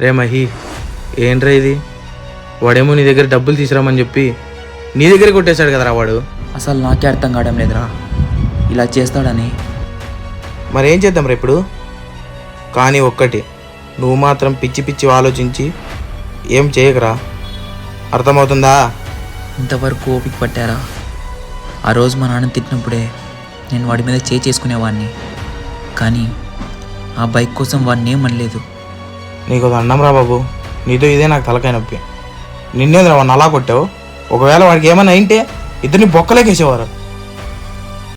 రే మహి, ఏంట్రా ఇది? వాడేమో నీ దగ్గర డబ్బులు తీసుకురామని చెప్పి నీ దగ్గర కొట్టేశాడు కదరా వాడు. అసలు నాకే అర్థం కావడం లేదురా ఇలా చేస్తాడని. మరేం చేద్దాం రా ఇప్పుడు? కానీ ఒక్కటి, నువ్వు మాత్రం పిచ్చి పిచ్చి ఆలోచించి ఏం చేయకరా, అర్థమవుతుందా? ఇంతవరకు ఓపిక పట్టారా? ఆ రోజు మా నాన్న తిట్టినప్పుడే నేను వాడి మీద చేసుకునేవాడిని, కానీ ఆ బైక్ కోసం వాడిని ఏమనలేదు. నీకు దండం రా బాబు, నీతో ఇదే నాకు తలకాయ నొప్పి. నిన్నేదిరా వాడిని అలా కొట్టావు? ఒకవేళ వాడికి ఏమైనా అయింటే ఇద్దరిని బొక్కలేకేసేవారు.